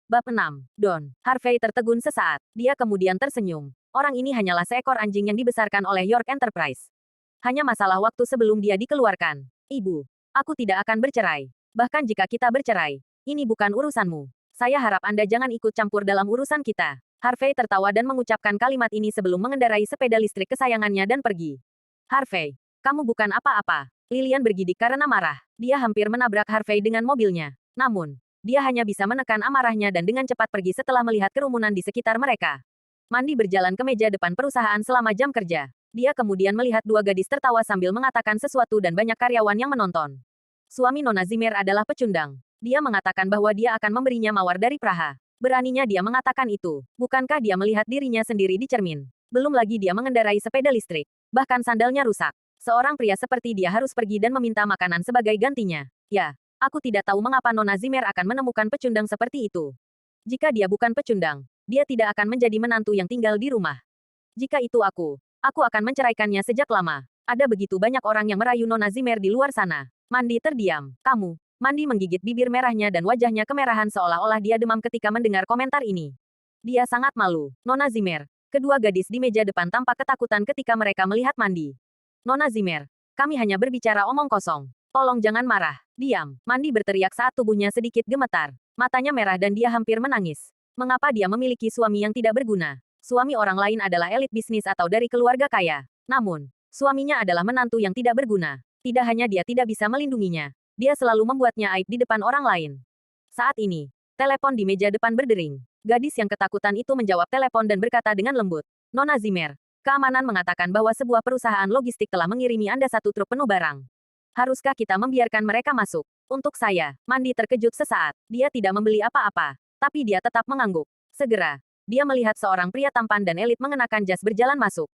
Bab 6. Don. Harvey tertegun sesaat. Dia kemudian tersenyum. Orang ini hanyalah seekor anjing yang dibesarkan oleh York Enterprise. Hanya masalah waktu sebelum dia dikeluarkan. Ibu, aku tidak akan bercerai. Bahkan jika kita bercerai, ini bukan urusanmu. Saya harap Anda jangan ikut campur dalam urusan kita. Harvey tertawa dan mengucapkan kalimat ini sebelum mengendarai sepeda listrik kesayangannya dan pergi. Harvey, kamu bukan apa-apa. Lilian bergidik karena marah. Dia hampir menabrak Harvey dengan mobilnya. Namun, dia hanya bisa menekan amarahnya dan dengan cepat pergi setelah melihat kerumunan di sekitar mereka. Mandi berjalan ke meja depan perusahaan selama jam kerja. Dia kemudian melihat dua gadis tertawa sambil mengatakan sesuatu dan banyak karyawan yang menonton. Suami Nona Zimmer adalah pecundang. Dia mengatakan bahwa dia akan memberinya mawar dari Praha. Beraninya dia mengatakan itu. Bukankah dia melihat dirinya sendiri di cermin? Belum lagi dia mengendarai sepeda listrik. Bahkan sandalnya rusak. Seorang pria seperti dia harus pergi dan meminta makanan sebagai gantinya. Ya, aku tidak tahu mengapa Nona Zimmer akan menemukan pecundang seperti itu. Jika dia bukan pecundang, dia tidak akan menjadi menantu yang tinggal di rumah. Jika itu aku akan menceraikannya sejak lama. Ada begitu banyak orang yang merayu Nona Zimmer di luar sana. Mandi terdiam. Kamu. Mandi menggigit bibir merahnya dan wajahnya kemerahan seolah-olah dia demam ketika mendengar komentar ini. Dia sangat malu. Nona Zimmer. Kedua gadis di meja depan tampak ketakutan ketika mereka melihat Mandi. Nona Zimmer, kami hanya berbicara omong kosong. Tolong jangan marah. Diam. Mandi berteriak saat tubuhnya sedikit gemetar. Matanya merah dan dia hampir menangis. Mengapa dia memiliki suami yang tidak berguna? Suami orang lain adalah elit bisnis atau dari keluarga kaya. Namun, suaminya adalah menantu yang tidak berguna. Tidak hanya dia tidak bisa melindunginya, dia selalu membuatnya aib di depan orang lain. Saat ini, telepon di meja depan berdering. Gadis yang ketakutan itu menjawab telepon dan berkata dengan lembut, Nona Zimmer, keamanan mengatakan bahwa sebuah perusahaan logistik telah mengirimi Anda satu truk penuh barang. Haruskah kita membiarkan mereka masuk? Untuk saya, Mandi terkejut sesaat. Dia tidak membeli apa-apa, tapi dia tetap mengangguk. Segera, dia melihat seorang pria tampan dan elit mengenakan jas berjalan masuk.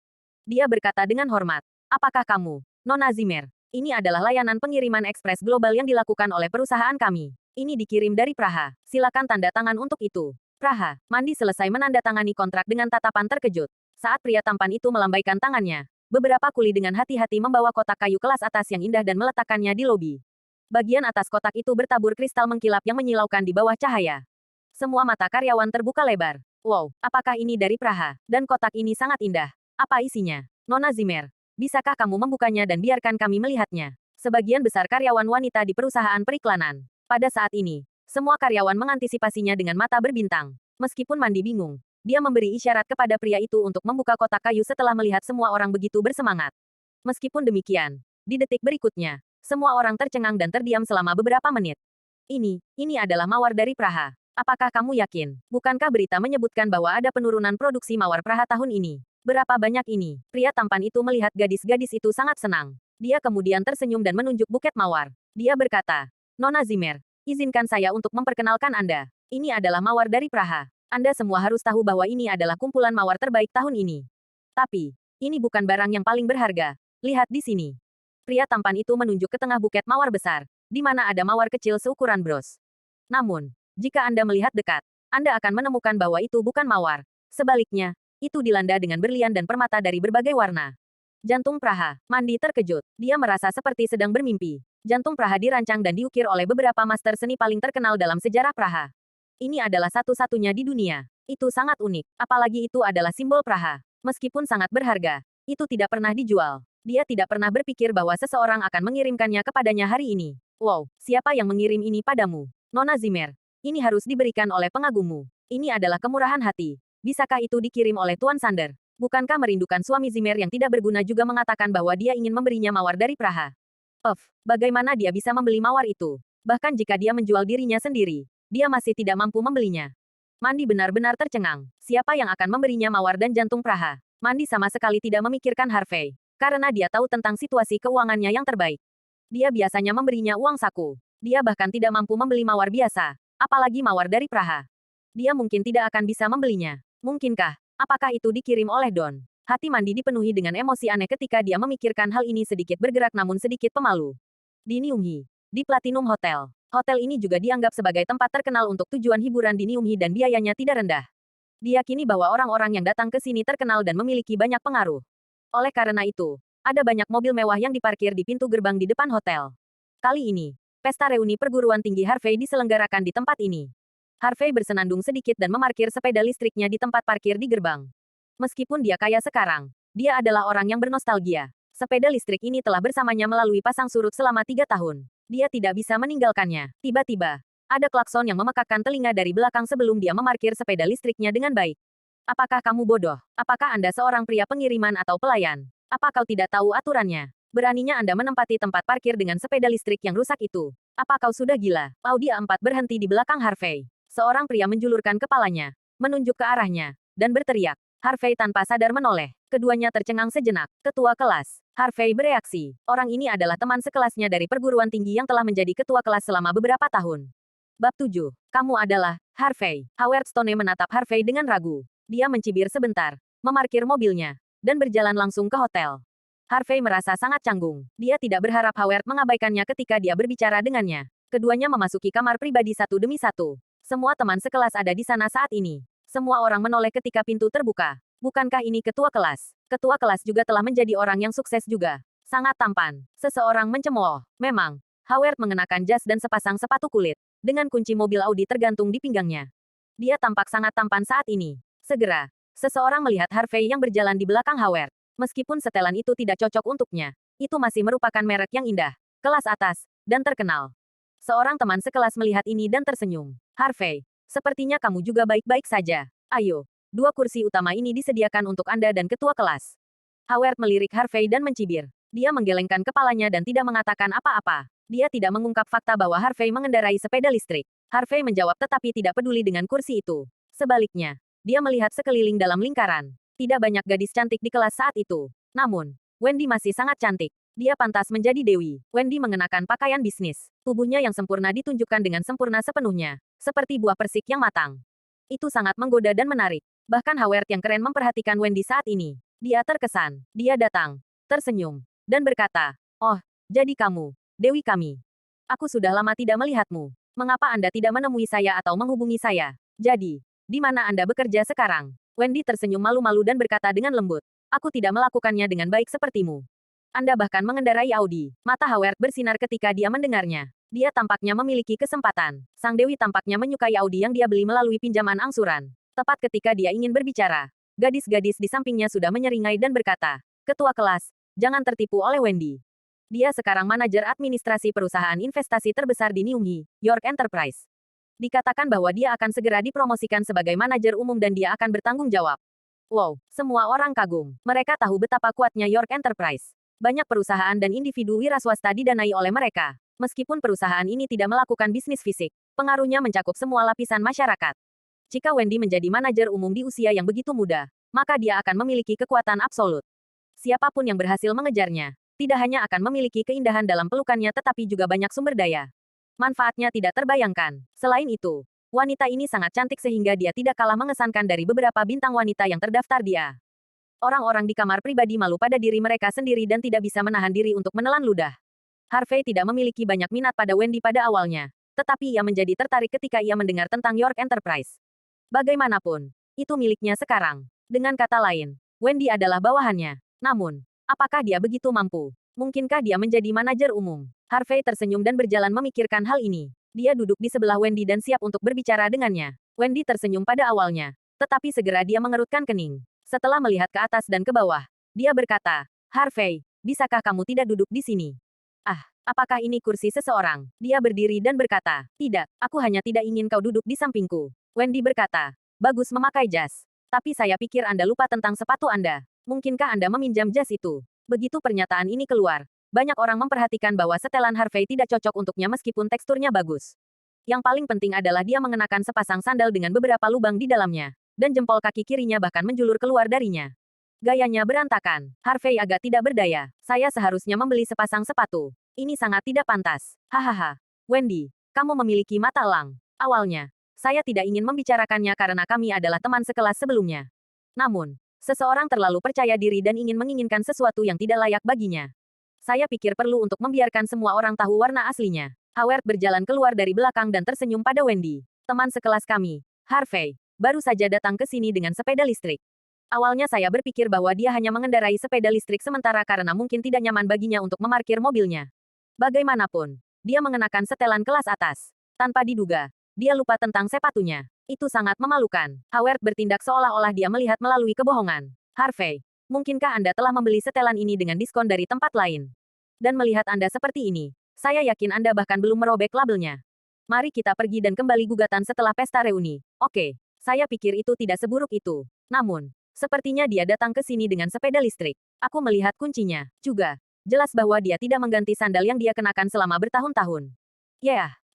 Dia berkata dengan hormat, apakah kamu, Nona Zimmer? Ini adalah layanan pengiriman ekspres global yang dilakukan oleh perusahaan kami. Ini dikirim dari Praha. Silakan tanda tangan untuk itu. Praha. Mandi selesai menandatangani kontrak dengan tatapan terkejut. Saat pria tampan itu melambaikan tangannya, beberapa kuli dengan hati-hati membawa kotak kayu kelas atas yang indah dan meletakkannya di lobi. Bagian atas kotak itu bertabur kristal mengkilap yang menyilaukan di bawah cahaya. Semua mata karyawan terbuka lebar. Wow, apakah ini dari Praha? Dan kotak ini sangat indah. Apa isinya? Nona Zimmer, bisakah kamu membukanya dan biarkan kami melihatnya? Sebagian besar karyawan wanita di perusahaan periklanan. Pada saat ini, semua karyawan mengantisipasinya dengan mata berbintang. Meskipun Mandi bingung, dia memberi isyarat kepada pria itu untuk membuka kotak kayu setelah melihat semua orang begitu bersemangat. Meskipun demikian, di detik berikutnya, semua orang tercengang dan terdiam selama beberapa menit. Ini adalah mawar dari Praha. Apakah kamu yakin? Bukankah berita menyebutkan bahwa ada penurunan produksi mawar Praha tahun ini? Berapa banyak ini? Pria tampan itu melihat gadis-gadis itu sangat senang. Dia kemudian tersenyum dan menunjuk buket mawar. Dia berkata, Nona Zimmer, izinkan saya untuk memperkenalkan Anda. Ini adalah mawar dari Praha. Anda semua harus tahu bahwa ini adalah kumpulan mawar terbaik tahun ini. Tapi, ini bukan barang yang paling berharga. Lihat di sini. Pria tampan itu menunjuk ke tengah buket mawar besar, di mana ada mawar kecil seukuran bros. Namun, jika Anda melihat dekat, Anda akan menemukan bahwa itu bukan mawar. Sebaliknya, itu dilanda dengan berlian dan permata dari berbagai warna. Jantung Praha. Mandi terkejut. Dia merasa seperti sedang bermimpi. Jantung Praha dirancang dan diukir oleh beberapa master seni paling terkenal dalam sejarah Praha. Ini adalah satu-satunya di dunia. Itu sangat unik. Apalagi itu adalah simbol Praha. Meskipun sangat berharga, itu tidak pernah dijual. Dia tidak pernah berpikir bahwa seseorang akan mengirimkannya kepadanya hari ini. Wow, siapa yang mengirim ini padamu? Nona Zimmer. Ini harus diberikan oleh pengagummu. Ini adalah kemurahan hati. Bisakah itu dikirim oleh Tuan Sander? Bukankah merindukan suami Zimmer yang tidak berguna juga mengatakan bahwa dia ingin memberinya mawar dari Praha? Bagaimana dia bisa membeli mawar itu? Bahkan jika dia menjual dirinya sendiri, dia masih tidak mampu membelinya. Mandi benar-benar tercengang. Siapa yang akan memberinya mawar dan jantung Praha? Mandi sama sekali tidak memikirkan Harvey, karena dia tahu tentang situasi keuangannya yang terbaik. Dia biasanya memberinya uang saku. Dia bahkan tidak mampu membeli mawar biasa, apalagi mawar dari Praha. Dia mungkin tidak akan bisa membelinya. Mungkinkah? Apakah itu dikirim oleh Don? Hati Mandi dipenuhi dengan emosi aneh ketika dia memikirkan hal ini sedikit bergerak namun sedikit pemalu. Di Nyunghi, di Platinum Hotel. Hotel ini juga dianggap sebagai tempat terkenal untuk tujuan hiburan di Nyunghi dan biayanya tidak rendah. Diyakini bahwa orang-orang yang datang ke sini terkenal dan memiliki banyak pengaruh. Oleh karena itu, ada banyak mobil mewah yang diparkir di pintu gerbang di depan hotel. Kali ini, pesta reuni perguruan tinggi Harvey diselenggarakan di tempat ini. Harvey bersenandung sedikit dan memarkir sepeda listriknya di tempat parkir di gerbang. Meskipun dia kaya sekarang, dia adalah orang yang bernostalgia. Sepeda listrik ini telah bersamanya melalui pasang surut selama 3 tahun. Dia tidak bisa meninggalkannya. Tiba-tiba, ada klakson yang memekakkan telinga dari belakang sebelum dia memarkir sepeda listriknya dengan baik. Apakah kamu bodoh? Apakah Anda seorang pria pengiriman atau pelayan? Apa kau tidak tahu aturannya? Beraninya Anda menempati tempat parkir dengan sepeda listrik yang rusak itu. Apa kau sudah gila? Audi A4 berhenti di belakang Harvey. Seorang pria menjulurkan kepalanya, menunjuk ke arahnya, dan berteriak. Harvey tanpa sadar menoleh. Keduanya tercengang sejenak. Ketua kelas. Harvey bereaksi. Orang ini adalah teman sekelasnya dari perguruan tinggi yang telah menjadi ketua kelas selama beberapa tahun. Bab 7. Kamu adalah Harvey. Howard Stone menatap Harvey dengan ragu. Dia mencibir sebentar, memarkir mobilnya, dan berjalan langsung ke hotel. Harvey merasa sangat canggung. Dia tidak berharap Howard mengabaikannya ketika dia berbicara dengannya. Keduanya memasuki kamar pribadi satu demi satu. Semua teman sekelas ada di sana saat ini. Semua orang menoleh ketika pintu terbuka. Bukankah ini ketua kelas? Ketua kelas juga telah menjadi orang yang sukses juga. Sangat tampan. Seseorang mencemooh. Memang, Howard mengenakan jas dan sepasang sepatu kulit, dengan kunci mobil Audi tergantung di pinggangnya. Dia tampak sangat tampan saat ini. Segera, seseorang melihat Harvey yang berjalan di belakang Howard. Meskipun setelan itu tidak cocok untuknya, itu masih merupakan merek yang indah, kelas atas, dan terkenal. Seorang teman sekelas melihat ini dan tersenyum. Harvey, sepertinya kamu juga baik-baik saja. Ayo, 2 kursi utama ini disediakan untuk Anda dan ketua kelas. Howard melirik Harvey dan mencibir. Dia menggelengkan kepalanya dan tidak mengatakan apa-apa. Dia tidak mengungkap fakta bahwa Harvey mengendarai sepeda listrik. Harvey menjawab tetapi tidak peduli dengan kursi itu. Sebaliknya, dia melihat sekeliling dalam lingkaran. Tidak banyak gadis cantik di kelas saat itu. Namun, Wendy masih sangat cantik. Dia pantas menjadi dewi. Wendy mengenakan pakaian bisnis. Tubuhnya yang sempurna ditunjukkan dengan sempurna sepenuhnya. Seperti buah persik yang matang. Itu sangat menggoda dan menarik. Bahkan Howard yang keren memperhatikan Wendy saat ini. Dia terkesan. Dia datang, tersenyum, dan berkata, "Oh, jadi kamu, dewi kami. Aku sudah lama tidak melihatmu. Mengapa Anda tidak menemui saya atau menghubungi saya? Jadi, di mana Anda bekerja sekarang?" Wendy tersenyum malu-malu dan berkata dengan lembut, "Aku tidak melakukannya dengan baik sepertimu. Anda bahkan mengendarai Audi." Mata Howard bersinar ketika dia mendengarnya. Dia tampaknya memiliki kesempatan. Sang dewi tampaknya menyukai Audi yang dia beli melalui pinjaman angsuran. Tepat ketika dia ingin berbicara, gadis-gadis di sampingnya sudah menyeringai dan berkata, "Ketua kelas, jangan tertipu oleh Wendy. Dia sekarang manajer administrasi perusahaan investasi terbesar di Newhey, York Enterprise. Dikatakan bahwa dia akan segera dipromosikan sebagai manajer umum dan dia akan bertanggung jawab." Wow, semua orang kagum. Mereka tahu betapa kuatnya York Enterprise. Banyak perusahaan dan individu wira swasta didanai oleh mereka. Meskipun perusahaan ini tidak melakukan bisnis fisik, pengaruhnya mencakup semua lapisan masyarakat. Jika Wendy menjadi manajer umum di usia yang begitu muda, maka dia akan memiliki kekuatan absolut. Siapapun yang berhasil mengejarnya, tidak hanya akan memiliki keindahan dalam pelukannya tetapi juga banyak sumber daya. Manfaatnya tidak terbayangkan. Selain itu, wanita ini sangat cantik sehingga dia tidak kalah mengesankan dari beberapa bintang wanita yang terdaftar dia. Orang-orang di kamar pribadi malu pada diri mereka sendiri dan tidak bisa menahan diri untuk menelan ludah. Harvey tidak memiliki banyak minat pada Wendy pada awalnya, tetapi ia menjadi tertarik ketika ia mendengar tentang York Enterprise. Bagaimanapun, itu miliknya sekarang. Dengan kata lain, Wendy adalah bawahannya. Namun, apakah dia begitu mampu? Mungkinkah dia menjadi manajer umum? Harvey tersenyum dan berjalan memikirkan hal ini. Dia duduk di sebelah Wendy dan siap untuk berbicara dengannya. Wendy tersenyum pada awalnya, tetapi segera dia mengerutkan kening. Setelah melihat ke atas dan ke bawah, dia berkata, "Harvey, bisakah kamu tidak duduk di sini?" "Ah, apakah ini kursi seseorang?" Dia berdiri dan berkata, "Tidak, aku hanya tidak ingin kau duduk di sampingku." Wendy berkata, "Bagus memakai jas. Tapi saya pikir Anda lupa tentang sepatu Anda. Mungkinkah Anda meminjam jas itu?" Begitu pernyataan ini keluar, banyak orang memperhatikan bahwa setelan Harvey tidak cocok untuknya meskipun teksturnya bagus. Yang paling penting adalah dia mengenakan sepasang sandal dengan beberapa lubang di dalamnya, dan jempol kaki kirinya bahkan menjulur keluar darinya. Gayanya berantakan. Harvey agak tidak berdaya. "Saya seharusnya membeli sepasang sepatu. Ini sangat tidak pantas." Hahaha. "Wendy, kamu memiliki mata elang. Awalnya, saya tidak ingin membicarakannya karena kami adalah teman sekelas sebelumnya. Namun, seseorang terlalu percaya diri dan ingin menginginkan sesuatu yang tidak layak baginya. Saya pikir perlu untuk membiarkan semua orang tahu warna aslinya." Howard berjalan keluar dari belakang dan tersenyum pada Wendy. "Teman sekelas kami, Harvey, baru saja datang ke sini dengan sepeda listrik. Awalnya saya berpikir bahwa dia hanya mengendarai sepeda listrik sementara karena mungkin tidak nyaman baginya untuk memarkir mobilnya. Bagaimanapun, dia mengenakan setelan kelas atas. Tanpa diduga, Dia lupa tentang sepatunya. Itu sangat memalukan. Howard bertindak seolah-olah dia melihat melalui kebohongan. Harvey, mungkinkah Anda telah membeli setelan ini dengan diskon dari tempat lain? Dan melihat Anda seperti ini, saya yakin Anda bahkan belum merobek labelnya. Mari kita pergi dan kembali gugatan setelah pesta reuni. Oke, saya pikir itu tidak seburuk itu. Namun, sepertinya dia datang ke sini dengan sepeda listrik. Aku melihat kuncinya. Juga, jelas bahwa dia tidak mengganti sandal yang dia kenakan selama bertahun-tahun.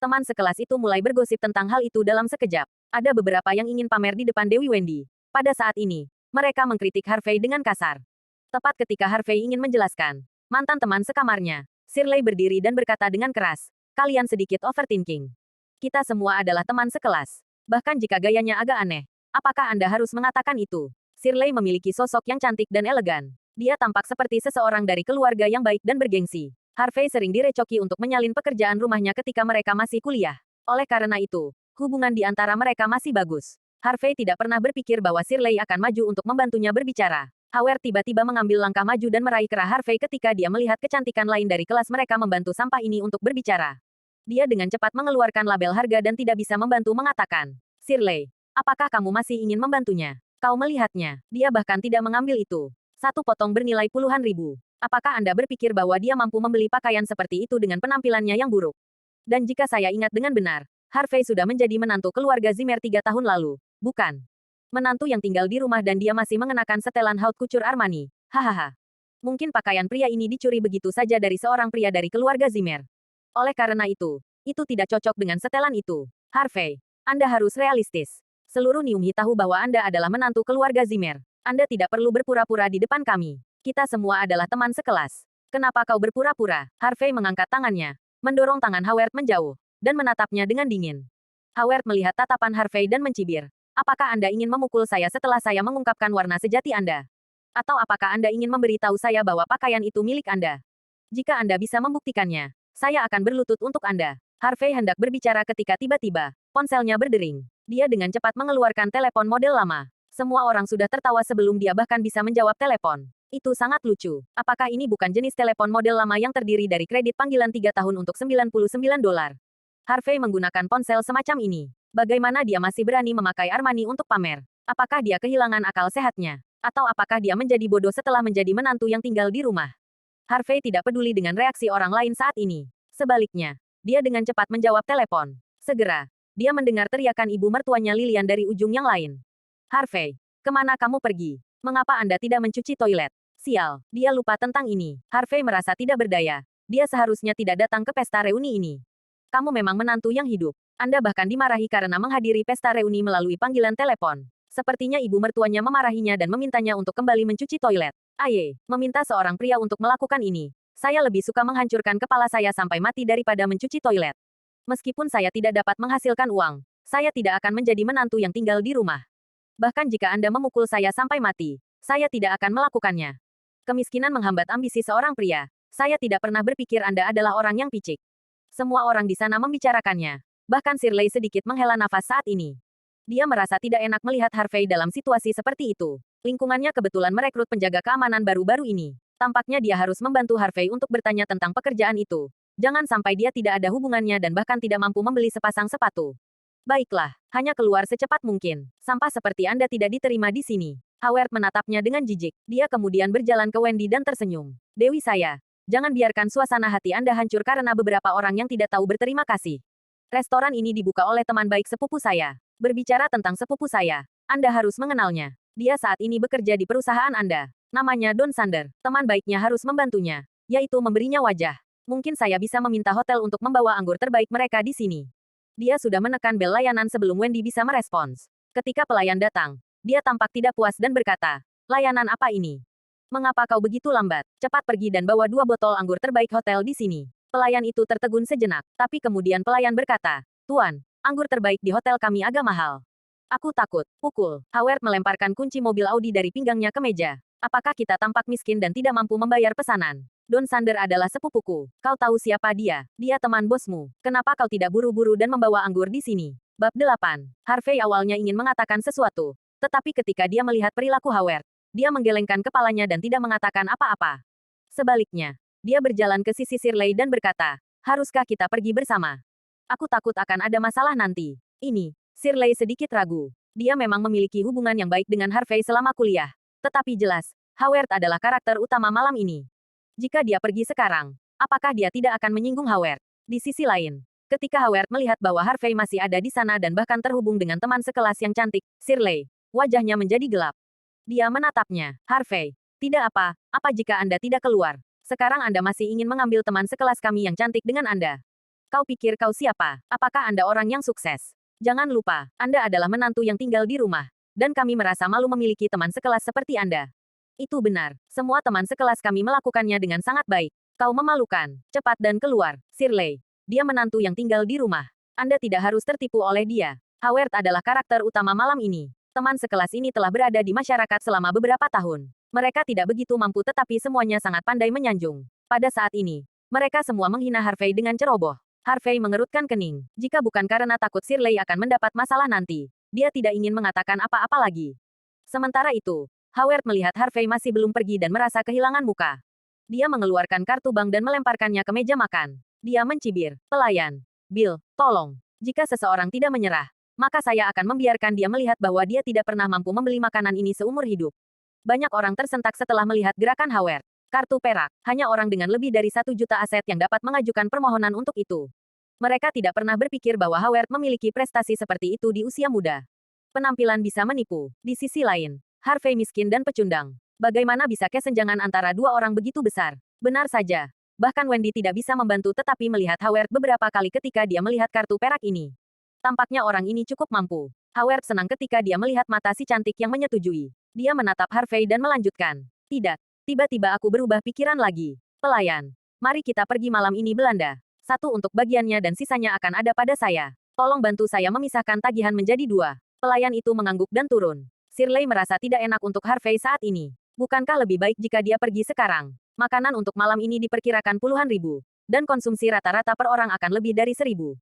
Teman sekelas itu mulai bergosip tentang hal itu dalam sekejap. Ada beberapa yang ingin pamer di depan Dewi Wendy. Pada saat ini, mereka mengkritik Harvey dengan kasar. Tepat ketika Harvey ingin menjelaskan, mantan teman sekamarnya, Shirley berdiri dan berkata dengan keras, "Kalian sedikit overthinking. Kita semua adalah teman sekelas. Bahkan jika gayanya agak aneh, apakah Anda harus mengatakan itu?" Shirley memiliki sosok yang cantik dan elegan. Dia tampak seperti seseorang dari keluarga yang baik dan bergengsi. Harvey sering direcoki untuk menyalin pekerjaan rumahnya ketika mereka masih kuliah. Oleh karena itu, hubungan di antara mereka masih bagus. Harvey tidak pernah berpikir bahwa Shirley akan maju untuk membantunya berbicara. Howard tiba-tiba mengambil langkah maju dan meraih kerah Harvey ketika dia melihat kecantikan lain dari kelas mereka membantu sampah ini untuk berbicara. Dia dengan cepat mengeluarkan label harga dan tidak bisa membantu mengatakan, "Shirley, apakah kamu masih ingin membantunya? Kau melihatnya, dia bahkan tidak mengambil itu. Satu potong bernilai puluhan ribu. Apakah Anda berpikir bahwa dia mampu membeli pakaian seperti itu dengan penampilannya yang buruk?" Dan jika saya ingat dengan benar, Harvey sudah menjadi menantu keluarga Zimmer 3 tahun lalu, bukan? Menantu yang tinggal di rumah dan dia masih mengenakan setelan haute couture Armani. Hahaha. Mungkin pakaian pria ini dicuri begitu saja dari seorang pria dari keluarga Zimmer. Oleh karena itu tidak cocok dengan setelan itu. Harvey, Anda harus realistis. Seluruh Nyumhi tahu bahwa Anda adalah menantu keluarga Zimmer. Anda tidak perlu berpura-pura di depan kami. Kita semua adalah teman sekelas. Kenapa kau berpura-pura? Harvey mengangkat tangannya, mendorong tangan Howard menjauh, dan menatapnya dengan dingin. Howard melihat tatapan Harvey dan mencibir. Apakah Anda ingin memukul saya setelah saya mengungkapkan warna sejati Anda? Atau apakah Anda ingin memberitahu saya bahwa pakaian itu milik Anda? Jika Anda bisa membuktikannya, saya akan berlutut untuk Anda. Harvey hendak berbicara ketika tiba-tiba, ponselnya berdering. Dia dengan cepat mengeluarkan telepon model lama. Semua orang sudah tertawa sebelum dia bahkan bisa menjawab telepon. Itu sangat lucu. Apakah ini bukan jenis telepon model lama yang terdiri dari kredit panggilan 3 tahun untuk $99? Harvey menggunakan ponsel semacam ini. Bagaimana dia masih berani memakai Armani untuk pamer? Apakah dia kehilangan akal sehatnya? Atau apakah dia menjadi bodoh setelah menjadi menantu yang tinggal di rumah? Harvey tidak peduli dengan reaksi orang lain saat ini. Sebaliknya, dia dengan cepat menjawab telepon. Segera, dia mendengar teriakan ibu mertuanya Lilian dari ujung yang lain. "Harvey, kemana kamu pergi? Mengapa Anda tidak mencuci toilet?" Sial, dia lupa tentang ini. Harvey merasa tidak berdaya. Dia seharusnya tidak datang ke pesta reuni ini. Kamu memang menantu yang hidup. Anda bahkan dimarahi karena menghadiri pesta reuni melalui panggilan telepon. Sepertinya ibu mertuanya memarahinya dan memintanya untuk kembali mencuci toilet. Meminta seorang pria untuk melakukan ini. Saya lebih suka menghancurkan kepala saya sampai mati daripada mencuci toilet. Meskipun saya tidak dapat menghasilkan uang, saya tidak akan menjadi menantu yang tinggal di rumah. Bahkan jika Anda memukul saya sampai mati, saya tidak akan melakukannya. Kemiskinan menghambat ambisi seorang pria. Saya tidak pernah berpikir Anda adalah orang yang picik. Semua orang di sana membicarakannya. Bahkan Shirley sedikit menghela nafas saat ini. Dia merasa tidak enak melihat Harvey dalam situasi seperti itu. Lingkungannya kebetulan merekrut penjaga keamanan baru-baru ini. Tampaknya dia harus membantu Harvey untuk bertanya tentang pekerjaan itu. Jangan sampai dia tidak ada hubungannya dan bahkan tidak mampu membeli sepasang sepatu. Baiklah, hanya keluar secepat mungkin. Sampah seperti Anda tidak diterima di sini. Howard menatapnya dengan jijik. Dia kemudian berjalan ke Wendy dan tersenyum. "Dewi saya, jangan biarkan suasana hati Anda hancur karena beberapa orang yang tidak tahu berterima kasih. Restoran ini dibuka oleh teman baik sepupu saya. Berbicara tentang sepupu saya, Anda harus mengenalnya. Dia saat ini bekerja di perusahaan Anda. Namanya Don Sander. Teman baiknya harus membantunya, yaitu memberinya wajah. Mungkin saya bisa meminta hotel untuk membawa anggur terbaik mereka di sini." Dia sudah menekan bel layanan sebelum Wendy bisa merespons. Ketika pelayan datang, dia tampak tidak puas dan berkata, "Layanan apa ini? Mengapa kau begitu lambat? Cepat pergi dan bawa 2 botol anggur terbaik hotel di sini." Pelayan itu tertegun sejenak, tapi kemudian pelayan berkata, "Tuan, anggur terbaik di hotel kami agak mahal." "Aku takut." Pukul. Howard melemparkan kunci mobil Audi dari pinggangnya ke meja. "Apakah kita tampak miskin dan tidak mampu membayar pesanan? Don Sander adalah sepupuku. Kau tahu siapa dia? Dia teman bosmu. Kenapa kau tidak buru-buru dan membawa anggur di sini?" Bab 8. Harvey awalnya ingin mengatakan sesuatu. Tetapi ketika dia melihat perilaku Howard, dia menggelengkan kepalanya dan tidak mengatakan apa-apa. Sebaliknya, dia berjalan ke sisi Shirley dan berkata, "Haruskah kita pergi bersama? Aku takut akan ada masalah nanti." Ini, Shirley sedikit ragu. Dia memang memiliki hubungan yang baik dengan Harvey selama kuliah. Tetapi jelas, Howard adalah karakter utama malam ini. Jika dia pergi sekarang, apakah dia tidak akan menyinggung Howard? Di sisi lain, ketika Howard melihat bahwa Harvey masih ada di sana dan bahkan terhubung dengan teman sekelas yang cantik, Shirley, wajahnya menjadi gelap. Dia menatapnya. Harvey, tidak apa jika Anda tidak keluar? Sekarang Anda masih ingin mengambil teman sekelas kami yang cantik dengan Anda. Kau pikir kau siapa? Apakah Anda orang yang sukses? Jangan lupa, Anda adalah menantu yang tinggal di rumah. Dan kami merasa malu memiliki teman sekelas seperti Anda. Itu benar. Semua teman sekelas kami melakukannya dengan sangat baik. Kau memalukan. Cepat dan keluar, Shirley. Dia menantu yang tinggal di rumah. Anda tidak harus tertipu oleh dia. Howard adalah karakter utama malam ini. Teman sekelas ini telah berada di masyarakat selama beberapa tahun. Mereka tidak begitu mampu tetapi semuanya sangat pandai menyanjung. Pada saat ini, mereka semua menghina Harvey dengan ceroboh. Harvey mengerutkan kening. Jika bukan karena takut Shirley akan mendapat masalah nanti, dia tidak ingin mengatakan apa-apa lagi. Sementara itu, Howard melihat Harvey masih belum pergi dan merasa kehilangan muka. Dia mengeluarkan kartu bank dan melemparkannya ke meja makan. Dia mencibir, "Pelayan, Bill, tolong. Jika seseorang tidak menyerah, maka saya akan membiarkan dia melihat bahwa dia tidak pernah mampu membeli makanan ini seumur hidup." Banyak orang tersentak setelah melihat gerakan Howard. Kartu perak, hanya orang dengan lebih dari 1 juta aset yang dapat mengajukan permohonan untuk itu. Mereka tidak pernah berpikir bahwa Howard memiliki prestasi seperti itu di usia muda. Penampilan bisa menipu. Di sisi lain, Harvey miskin dan pecundang. Bagaimana bisa kesenjangan antara dua orang begitu besar? Benar saja. Bahkan Wendy tidak bisa membantu tetapi melihat Howard beberapa kali ketika dia melihat kartu perak ini. Tampaknya orang ini cukup mampu. Howard senang ketika dia melihat mata si cantik yang menyetujui. Dia menatap Harvey dan melanjutkan. "Tidak. Tiba-tiba aku berubah pikiran lagi. Pelayan, mari kita pergi malam ini Belanda. Satu untuk bagiannya dan sisanya akan ada pada saya. Tolong bantu saya memisahkan tagihan menjadi 2. Pelayan itu mengangguk dan turun. Shirley merasa tidak enak untuk Harvey saat ini. Bukankah lebih baik jika dia pergi sekarang? Makanan untuk malam ini diperkirakan puluhan ribu. Dan konsumsi rata-rata per orang akan lebih dari 1.000.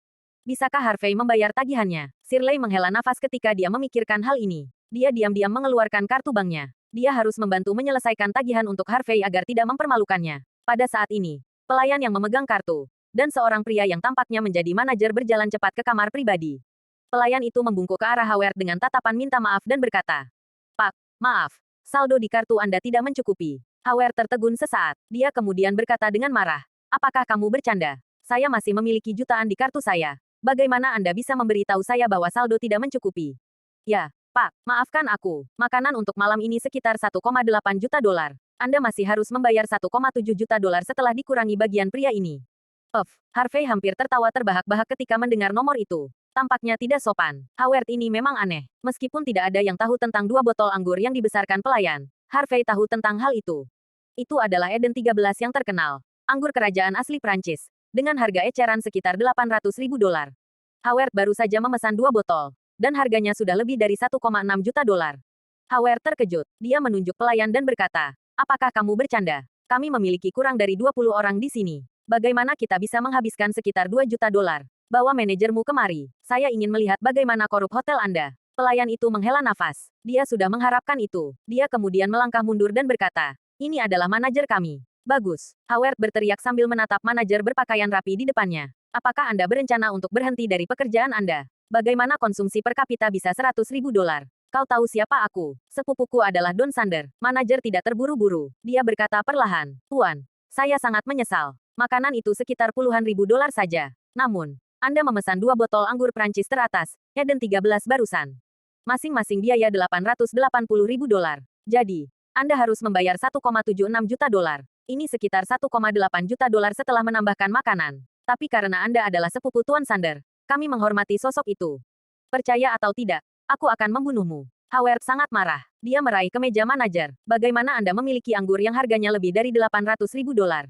Bisakah Harvey membayar tagihannya? Shirley menghela nafas ketika dia memikirkan hal ini. Dia diam-diam mengeluarkan kartu banknya. Dia harus membantu menyelesaikan tagihan untuk Harvey agar tidak mempermalukannya. Pada saat ini, pelayan yang memegang kartu, dan seorang pria yang tampaknya menjadi manajer berjalan cepat ke kamar pribadi. Pelayan itu membungkuk ke arah Howard dengan tatapan minta maaf dan berkata, "Pak, maaf, saldo di kartu Anda tidak mencukupi." Howard tertegun sesaat. Dia kemudian berkata dengan marah, "Apakah kamu bercanda? Saya masih memiliki jutaan di kartu saya. Bagaimana Anda bisa memberitahu saya bahwa saldo tidak mencukupi?" "Ya, Pak, maafkan aku. Makanan untuk malam ini sekitar 1,8 juta dolar. Anda masih harus membayar 1,7 juta dolar setelah dikurangi bagian pria ini." Harvey hampir tertawa terbahak-bahak ketika mendengar nomor itu. Tampaknya tidak sopan. Howard ini memang aneh. Meskipun tidak ada yang tahu tentang 2 botol anggur yang dibesarkan pelayan, Harvey tahu tentang hal itu. Itu adalah Eden 13 yang terkenal. Anggur kerajaan asli Prancis. Dengan harga eceran sekitar 800 ribu dolar. Howard baru saja memesan 2 botol. Dan harganya sudah lebih dari 1,6 juta dolar. Howard terkejut. Dia menunjuk pelayan dan berkata, "Apakah kamu bercanda? Kami memiliki kurang dari 20 orang di sini. Bagaimana kita bisa menghabiskan sekitar 2 juta dolar? Bawa manajermu kemari. Saya ingin melihat bagaimana korup hotel Anda." Pelayan itu menghela nafas. Dia sudah mengharapkan itu. Dia kemudian melangkah mundur dan berkata, "Ini adalah manajer kami." "Bagus." Howard berteriak sambil menatap manajer berpakaian rapi di depannya. "Apakah Anda berencana untuk berhenti dari pekerjaan Anda? Bagaimana konsumsi per kapita bisa 100 ribu dolar? Kau tahu siapa aku? Sepupuku adalah Don Sander." Manajer tidak terburu-buru. Dia berkata perlahan, "Tuan, saya sangat menyesal. Makanan itu sekitar puluhan ribu dolar saja. Namun, Anda memesan 2 botol anggur Prancis teratas, Eden 13 barusan. Masing-masing biaya 880 ribu dolar. Jadi, Anda harus membayar 1,76 juta dolar. Ini sekitar 1,8 juta dolar setelah menambahkan makanan. Tapi karena Anda adalah sepupu Tuan Sander, kami menghormati sosok itu. Percaya atau tidak, aku akan membunuhmu." Howard sangat marah. Dia meraih ke meja manajer. "Bagaimana Anda memiliki anggur yang harganya lebih dari 800 ribu dolar?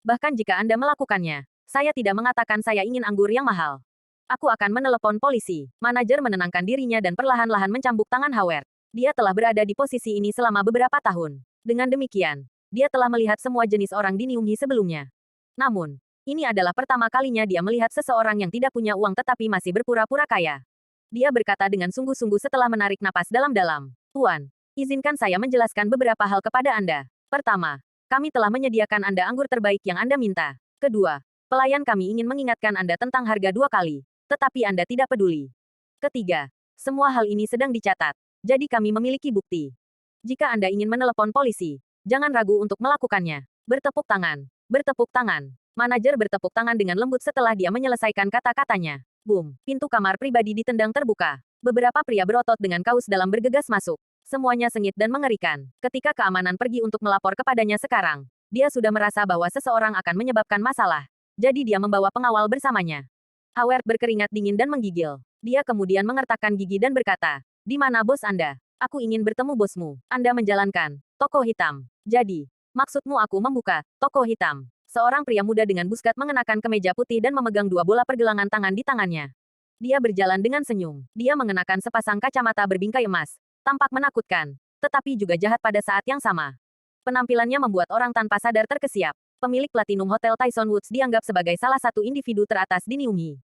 Bahkan jika Anda melakukannya, saya tidak mengatakan saya ingin anggur yang mahal. Aku akan menelepon polisi." Manajer menenangkan dirinya dan perlahan-lahan mencambuk tangan Howard. Dia telah berada di posisi ini selama beberapa tahun. Dengan demikian, dia telah melihat semua jenis orang di Nyunghi sebelumnya. Namun, ini adalah pertama kalinya dia melihat seseorang yang tidak punya uang tetapi masih berpura-pura kaya. Dia berkata dengan sungguh-sungguh setelah menarik napas dalam-dalam, "Tuan, izinkan saya menjelaskan beberapa hal kepada Anda. Pertama, kami telah menyediakan Anda anggur terbaik yang Anda minta. Kedua, pelayan kami ingin mengingatkan Anda tentang harga 2 kali. Tetapi Anda tidak peduli. Ketiga, semua hal ini sedang dicatat. Jadi kami memiliki bukti. Jika Anda ingin menelepon polisi, jangan ragu untuk melakukannya. Bertepuk tangan. Bertepuk tangan. Manajer bertepuk tangan dengan lembut setelah dia menyelesaikan kata-katanya. Boom. Pintu kamar pribadi ditendang terbuka. Beberapa pria berotot dengan kaus dalam bergegas masuk. Semuanya sengit dan mengerikan. Ketika keamanan pergi untuk melapor kepadanya sekarang, dia sudah merasa bahwa seseorang akan menyebabkan masalah. Jadi dia membawa pengawal bersamanya. Howard berkeringat dingin dan menggigil. Dia kemudian mengertakkan gigi dan berkata, "Di mana bos Anda? Aku ingin bertemu bosmu. Anda menjalankan toko hitam. Jadi, maksudmu aku membuka toko hitam?" Seorang pria muda dengan buskat mengenakan kemeja putih dan memegang dua bola pergelangan tangan di tangannya. Dia berjalan dengan senyum. Dia mengenakan sepasang kacamata berbingkai emas. Tampak menakutkan, tetapi juga jahat pada saat yang sama. Penampilannya membuat orang tanpa sadar terkesiap. Pemilik Platinum Hotel Tyson Woods dianggap sebagai salah satu individu teratas di Niumi.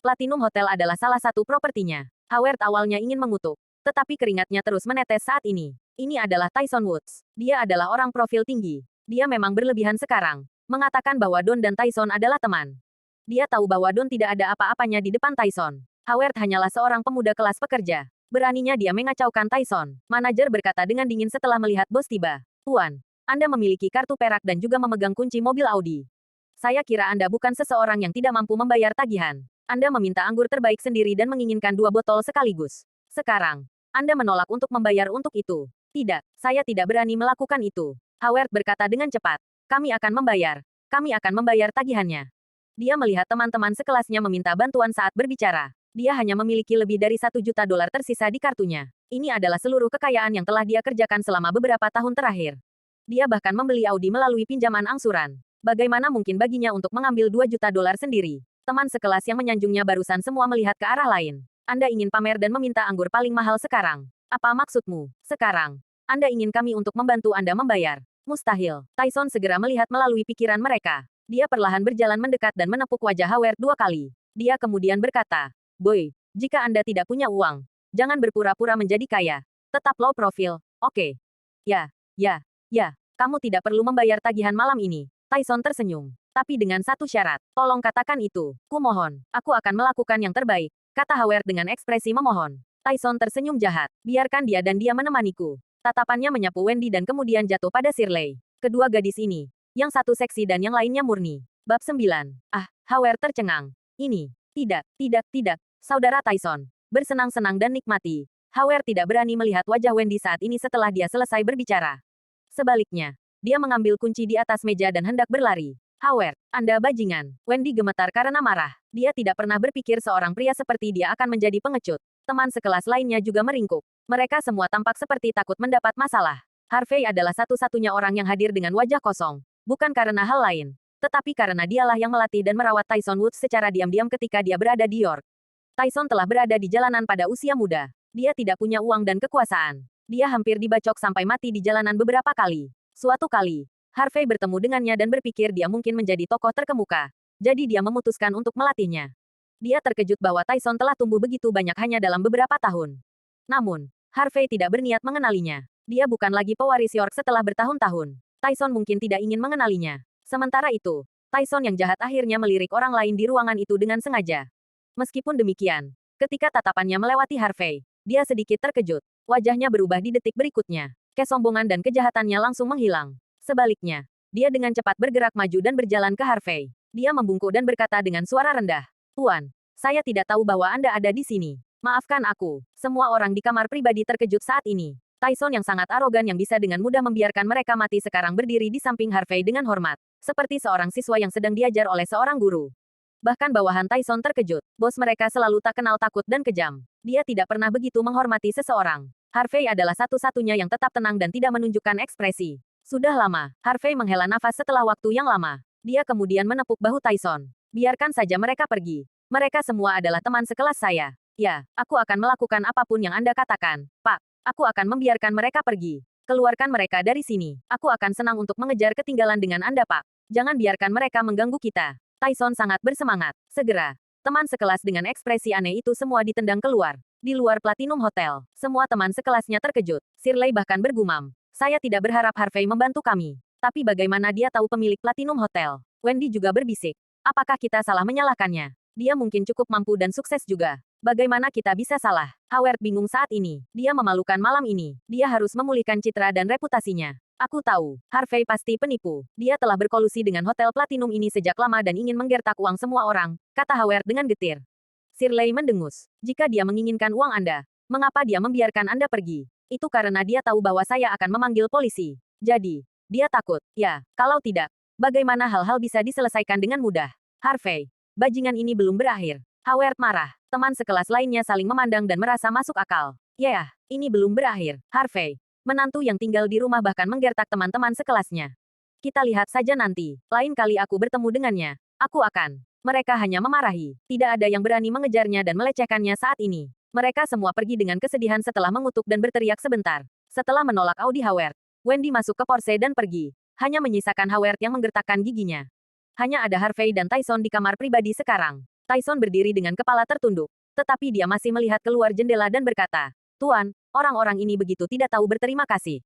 Platinum Hotel adalah salah satu propertinya. Howard awalnya ingin mengutuk, tetapi keringatnya terus menetes saat ini. Ini adalah Tyson Woods. Dia adalah orang profil tinggi. Dia memang berlebihan sekarang. Mengatakan bahwa Don dan Tyson adalah teman. Dia tahu bahwa Don tidak ada apa-apanya di depan Tyson. Howard hanyalah seorang pemuda kelas pekerja. Beraninya dia mengacaukan Tyson. Manajer berkata dengan dingin setelah melihat bos tiba. "Tuan, Anda memiliki kartu perak dan juga memegang kunci mobil Audi. Saya kira Anda bukan seseorang yang tidak mampu membayar tagihan. Anda meminta anggur terbaik sendiri dan menginginkan 2 botol sekaligus. Sekarang, Anda menolak untuk membayar untuk itu." "Tidak, saya tidak berani melakukan itu," Howard berkata dengan cepat. "Kami akan membayar. Kami akan membayar tagihannya." Dia melihat teman-teman sekelasnya meminta bantuan saat berbicara. Dia hanya memiliki lebih dari $1 juta tersisa di kartunya. Ini adalah seluruh kekayaan yang telah dia kerjakan selama beberapa tahun terakhir. Dia bahkan membeli Audi melalui pinjaman angsuran. Bagaimana mungkin baginya untuk mengambil $2 juta sendiri? Teman sekelas yang menyanjungnya barusan semua melihat ke arah lain. "Anda ingin pamer dan meminta anggur paling mahal sekarang? Apa maksudmu? Sekarang, Anda ingin kami untuk membantu Anda membayar? Mustahil." Tyson segera melihat melalui pikiran mereka. Dia perlahan berjalan mendekat dan menepuk wajah Howard 2 kali. Dia kemudian berkata, "Boy, jika Anda tidak punya uang, jangan berpura-pura menjadi kaya. Tetap low profile, oke?" "Ya, ya, ya, kamu tidak perlu membayar tagihan malam ini." Tyson tersenyum. "Tapi dengan satu syarat, tolong katakan itu. Kumohon, aku akan melakukan yang terbaik," kata Howard dengan ekspresi memohon. Tyson tersenyum jahat. "Biarkan dia dan dia menemaniku." Tatapannya menyapu Wendy dan kemudian jatuh pada Shirley. Kedua gadis ini, yang satu seksi dan yang lainnya murni. Bab 9. Ah, Howard tercengang. "Ini, tidak, tidak, tidak. Saudara Tyson, bersenang-senang dan nikmati." Howard tidak berani melihat wajah Wendy saat ini setelah dia selesai berbicara. Sebaliknya, dia mengambil kunci di atas meja dan hendak berlari. "Howard, Anda bajingan." Wendy gemetar karena marah. Dia tidak pernah berpikir seorang pria seperti dia akan menjadi pengecut. Teman sekelas lainnya juga meringkuk. Mereka semua tampak seperti takut mendapat masalah. Harvey adalah satu-satunya orang yang hadir dengan wajah kosong. Bukan karena hal lain, tetapi karena dialah yang melatih dan merawat Tyson Woods secara diam-diam ketika dia berada di York. Tyson telah berada di jalanan pada usia muda. Dia tidak punya uang dan kekuasaan. Dia hampir dibacok sampai mati di jalanan beberapa kali. Suatu kali, Harvey bertemu dengannya dan berpikir dia mungkin menjadi tokoh terkemuka. Jadi dia memutuskan untuk melatihnya. Dia terkejut bahwa Tyson telah tumbuh begitu banyak hanya dalam beberapa tahun. Namun, Harvey tidak berniat mengenalinya. Dia bukan lagi pewaris York setelah bertahun-tahun. Tyson mungkin tidak ingin mengenalinya. Sementara itu, Tyson yang jahat akhirnya melirik orang lain di ruangan itu dengan sengaja. Meskipun demikian, ketika tatapannya melewati Harvey, dia sedikit terkejut. Wajahnya berubah di detik berikutnya. Kesombongan dan kejahatannya langsung menghilang. Sebaliknya, dia dengan cepat bergerak maju dan berjalan ke Harvey. Dia membungkuk dan berkata dengan suara rendah, "Tuan, saya tidak tahu bahwa Anda ada di sini. Maafkan aku." Semua orang di kamar pribadi terkejut saat ini. Tyson yang sangat arogan yang bisa dengan mudah membiarkan mereka mati sekarang berdiri di samping Harvey dengan hormat. Seperti seorang siswa yang sedang diajar oleh seorang guru. Bahkan bawahan Tyson terkejut. Bos mereka selalu tak kenal takut dan kejam. Dia tidak pernah begitu menghormati seseorang. Harvey adalah satu-satunya yang tetap tenang dan tidak menunjukkan ekspresi. Sudah lama, Harvey menghela nafas setelah waktu yang lama. Dia kemudian menepuk bahu Tyson. "Biarkan saja mereka pergi. Mereka semua adalah teman sekelas saya. Ya, aku akan melakukan apapun yang Anda katakan, Pak. Aku akan membiarkan mereka pergi. Keluarkan mereka dari sini. Aku akan senang untuk mengejar ketinggalan dengan Anda, Pak. Jangan biarkan mereka mengganggu kita." Tyson sangat bersemangat. Segera, teman sekelas dengan ekspresi aneh itu semua ditendang keluar. Di luar Platinum Hotel, semua teman sekelasnya terkejut. Shirley bahkan bergumam, "Saya tidak berharap Harvey membantu kami. Tapi bagaimana dia tahu pemilik Platinum Hotel?" Wendy juga berbisik, "Apakah kita salah menyalahkannya? Dia mungkin cukup mampu dan sukses juga." Bagaimana kita bisa salah? Howard bingung saat ini. Dia memalukan malam ini. Dia harus memulihkan citra dan reputasinya. Aku tahu, Harvey pasti penipu. Dia telah berkolusi dengan Hotel Platinum ini sejak lama dan ingin menggertak uang semua orang, kata Howard dengan getir. Shirley mendengus. Jika dia menginginkan uang Anda, mengapa dia membiarkan Anda pergi? Itu karena dia tahu bahwa saya akan memanggil polisi. Jadi, dia takut. Ya, kalau tidak, bagaimana hal-hal bisa diselesaikan dengan mudah? Harvey, bajingan ini belum berakhir. Howard marah. Teman sekelas lainnya saling memandang dan merasa masuk akal. Ya, ini belum berakhir. Harvey, menantu yang tinggal di rumah bahkan menggertak teman-teman sekelasnya. Kita lihat saja nanti. Lain kali aku bertemu dengannya, aku akan. Mereka hanya memarahi. Tidak ada yang berani mengejarnya dan melecehkannya saat ini. Mereka semua pergi dengan kesedihan setelah mengutuk dan berteriak sebentar. Setelah menolak Audi Howard, Wendy masuk ke Porsche dan pergi. Hanya menyisakan Howard yang menggertakkan giginya. Hanya ada Harvey dan Tyson di kamar pribadi sekarang. Tyson berdiri dengan kepala tertunduk. Tetapi dia masih melihat keluar jendela dan berkata, Tuan, orang-orang ini begitu tidak tahu berterima kasih.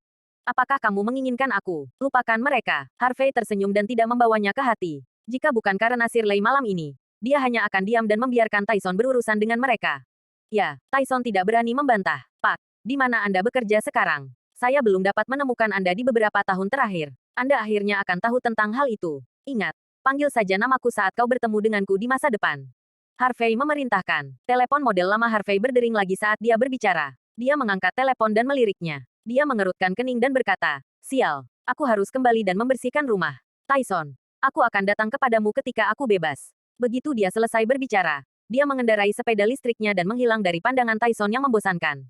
Apakah kamu menginginkan aku? Lupakan mereka. Harvey tersenyum dan tidak membawanya ke hati. Jika bukan karena Shirley malam ini, dia hanya akan diam dan membiarkan Tyson berurusan dengan mereka. Ya, Tyson tidak berani membantah. Pak, di mana Anda bekerja sekarang? Saya belum dapat menemukan Anda di beberapa tahun terakhir. Anda akhirnya akan tahu tentang hal itu. Ingat, panggil saja namaku saat kau bertemu denganku di masa depan. Harvey memerintahkan. Telepon model lama Harvey berdering lagi saat dia berbicara. Dia mengangkat telepon dan meliriknya. Dia mengerutkan kening dan berkata, sial, aku harus kembali dan membersihkan rumah. Tyson, aku akan datang kepadamu ketika aku bebas. Begitu dia selesai berbicara, dia mengendarai sepeda listriknya dan menghilang dari pandangan Tyson yang membosankan.